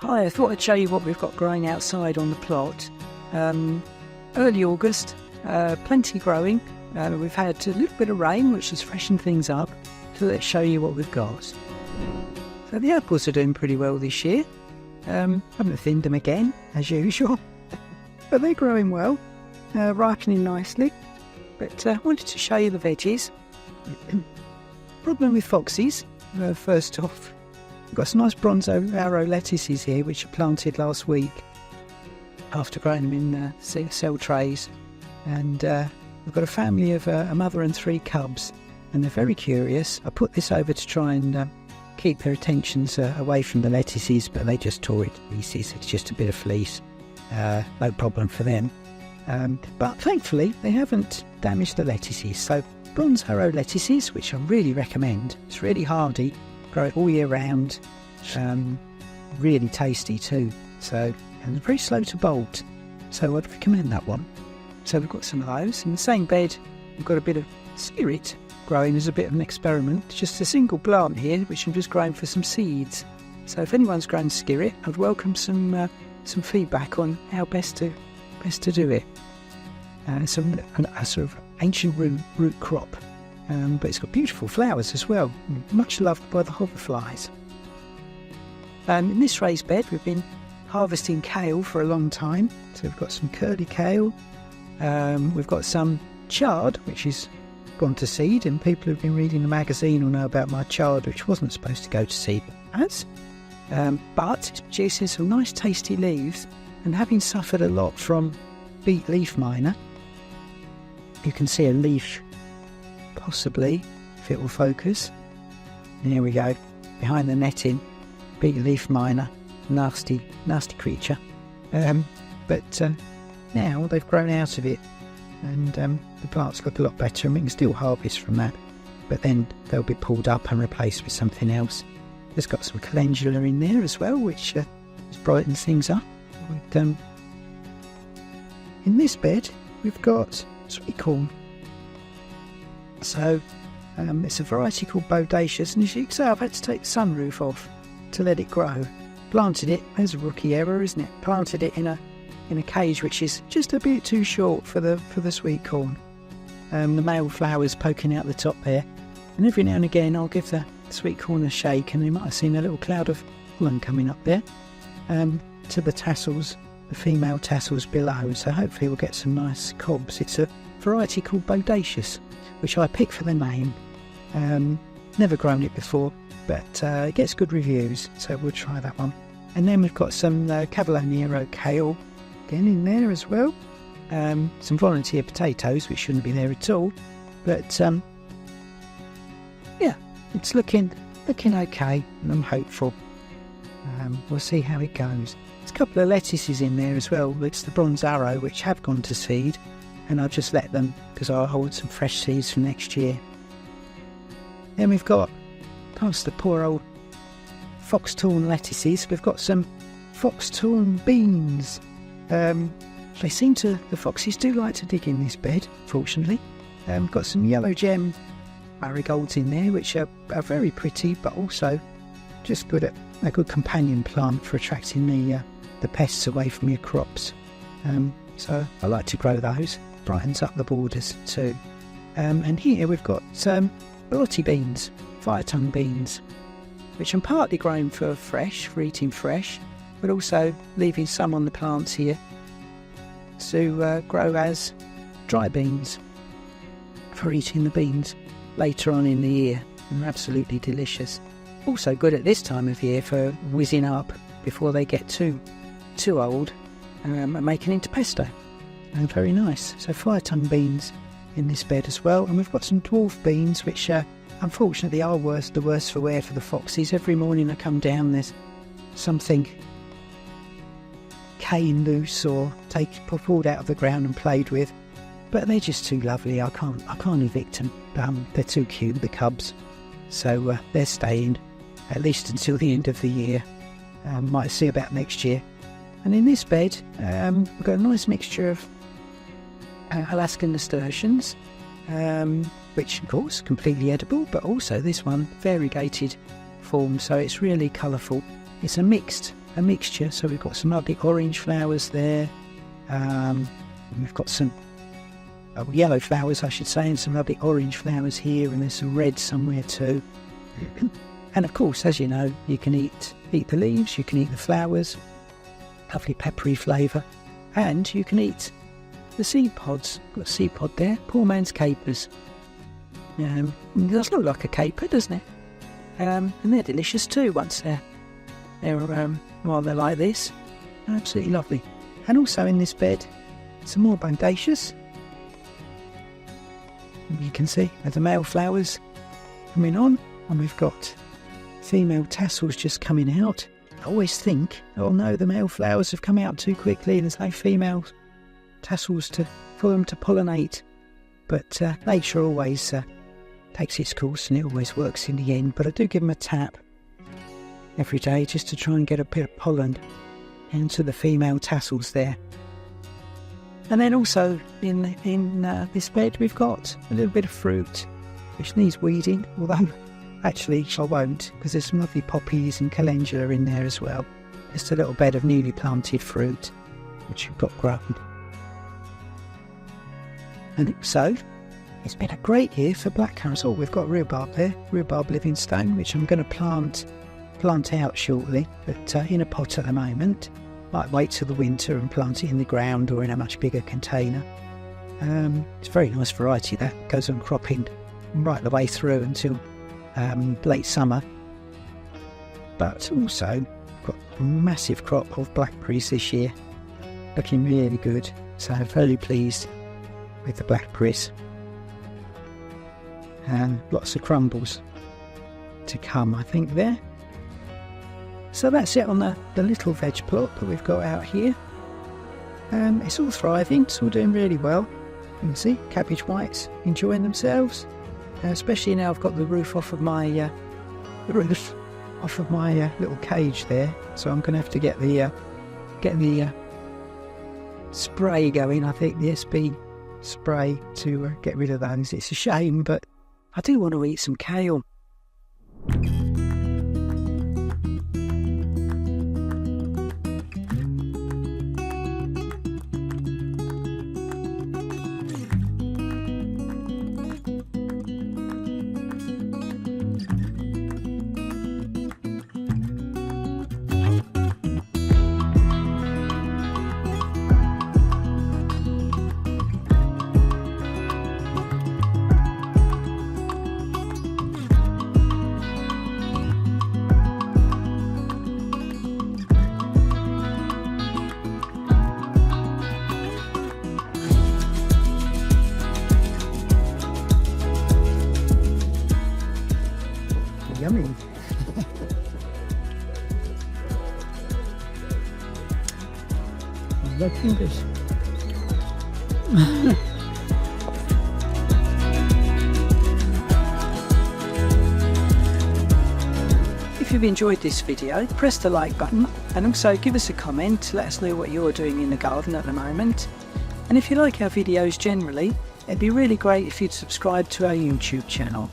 Hi, I thought I'd show you what we've got growing outside on the plot. Early August, plenty growing. We've had a little bit of rain, which has freshened things up. So let's show you what we've got. So the apples are doing pretty well this year. Haven't thinned them again, as usual. But they're growing well, ripening nicely. But I wanted to show you the veggies. Problem with foxes, first off, we've got some nice bronzo arrow lettuces here, which are planted last week after growing them in cell trays. And we've got a family of a mother and 3 cubs, and they're very curious. I put this over to try and keep their attentions away from the lettuces, but they just tore it to pieces. It's just a bit of fleece, no problem for them. But thankfully, they haven't damaged the lettuces. So bronze arrow lettuces, which I really recommend. It's really hardy, grow it all year round, really tasty too. So, and very slow to bolt. So I'd recommend that one. So we've got some of those. In the same bed, we've got a bit of skirret growing as a bit of an experiment. Just a single plant here, which I'm just growing for some seeds. So if anyone's grown skirret, I'd welcome some feedback on how best to do it. A sort of ancient root crop, but it's got beautiful flowers as well, much loved by the hoverflies. In this raised bed, we've been harvesting kale for a long time. So we've got some curly kale, we've got some chard, which is gone to seed, and people who've been reading the magazine will know about my chard, which wasn't supposed to go to seed, but it's producing some nice tasty leaves. And having suffered a lot from beet leaf miner, you can see a leaf, possibly, if it will focus. And here we go, behind the netting, beet leaf miner, nasty creature. But now they've grown out of it, and the plants look a lot better, and we can still harvest from that. But then they'll be pulled up and replaced with something else. There's got some calendula in there as well, which brightens things up. In this bed, we've got sweet corn. So it's a variety called bodacious, and as you can see, I've had to take the sunroof off to let it grow. Planted it, there's a rookie error, isn't it? Planted it in a cage which is just a bit too short for the sweet corn. The male flowers poking out the top there, and every now and again I'll give the sweet corn a shake, and you might have seen a little cloud of pollen coming up there to the tassels, the female tassels below. So hopefully we'll get some nice cobs. It's a variety called bodacious, which I picked for the name. Never grown it before, but it gets good reviews, so we'll try that one. And then we've got some Cavallonero kale again in there as well. Some volunteer potatoes, which shouldn't be there at all, but yeah, it's looking okay, and I'm hopeful. We'll see how it goes. There's a couple of lettuces in there as well. It's the bronze arrow, which have gone to seed, and I'll just let them because I want some fresh seeds for next year. Then we've got, past the poor old foxthorn lettuces, we've got some foxthorn beans. The foxes do like to dig in this bed, fortunately. Got some yellow gem marigolds in there, which are very pretty, but also just a good companion plant for attracting the pests away from your crops. So I like to grow those. Brightens up the borders too. And here we've got borlotti beans, fire tongue beans, which I'm partly growing for eating fresh, but also leaving some on the plants here to grow as dry beans for eating the beans later on in the year. And they're absolutely delicious. Also good at this time of year for whizzing up before they get too old, and making into pesto. And very nice. So fire tongue beans in this bed as well. And we've got some dwarf beans, which unfortunately are the worst for wear for the foxes. Every morning I come down, there's something cane loose or pulled out of the ground and played with. But they're just too lovely. I can't evict them. They're too cute, the cubs. So they're staying at least until the end of the year. Might see about next year. And in this bed, we've got a nice mixture of Alaskan nasturtiums, which of course completely edible, but also this one variegated form, so it's really colourful. It's a mixed a mixture. So we've got some lovely orange flowers there. And we've got some yellow flowers, I should say, and some lovely orange flowers here, and there's some red somewhere too. And of course, as you know, you can eat the leaves, you can eat the flowers, lovely peppery flavour, and you can eat the seed pods. Got a seed pod there, poor man's capers. It does look like a caper, doesn't it? And they're delicious too once while they're like this. Absolutely lovely. And also in this bed, some more bondacious. You can see the male flowers coming on, and we've got female tassels just coming out. I always think, oh no, the male flowers have come out too quickly, there's no female tassels for them to pollinate. But nature always takes its course, and it always works in the end. But I do give them a tap every day just to try and get a bit of pollen into the female tassels there. And then also in this bed we've got a little bit of fruit which needs weeding, although actually I won't, because there's some lovely poppies and calendula in there as well. Just a little bed of newly planted fruit which we've got grown. And so it's been a great year for blackcurrants. Oh, we've got rhubarb there, rhubarb livingstone, which I'm going to plant out shortly, but in a pot at the moment. Might wait till the winter and plant it in the ground or in a much bigger container. It's a very nice variety that goes on cropping right the way through until late summer. But also got a massive crop of blackberries this year, looking really good. So very pleased with the blackberries, and lots of crumbles to come, I think, there. So that's it on the little veg plot that we've got out here. It's all thriving, it's all doing really well. You can see cabbage whites enjoying themselves, especially now I've got the roof off of my little cage there. So I'm going to have to get the spray going. I think the SB spray to get rid of those. It's a shame, but I do want to eat some kale. Yummy. Red fingers. If you've enjoyed this video, press the like button, and also give us a comment, let us know what you're doing in the garden at the moment. And if you like our videos generally, it'd be really great if you'd subscribe to our YouTube channel.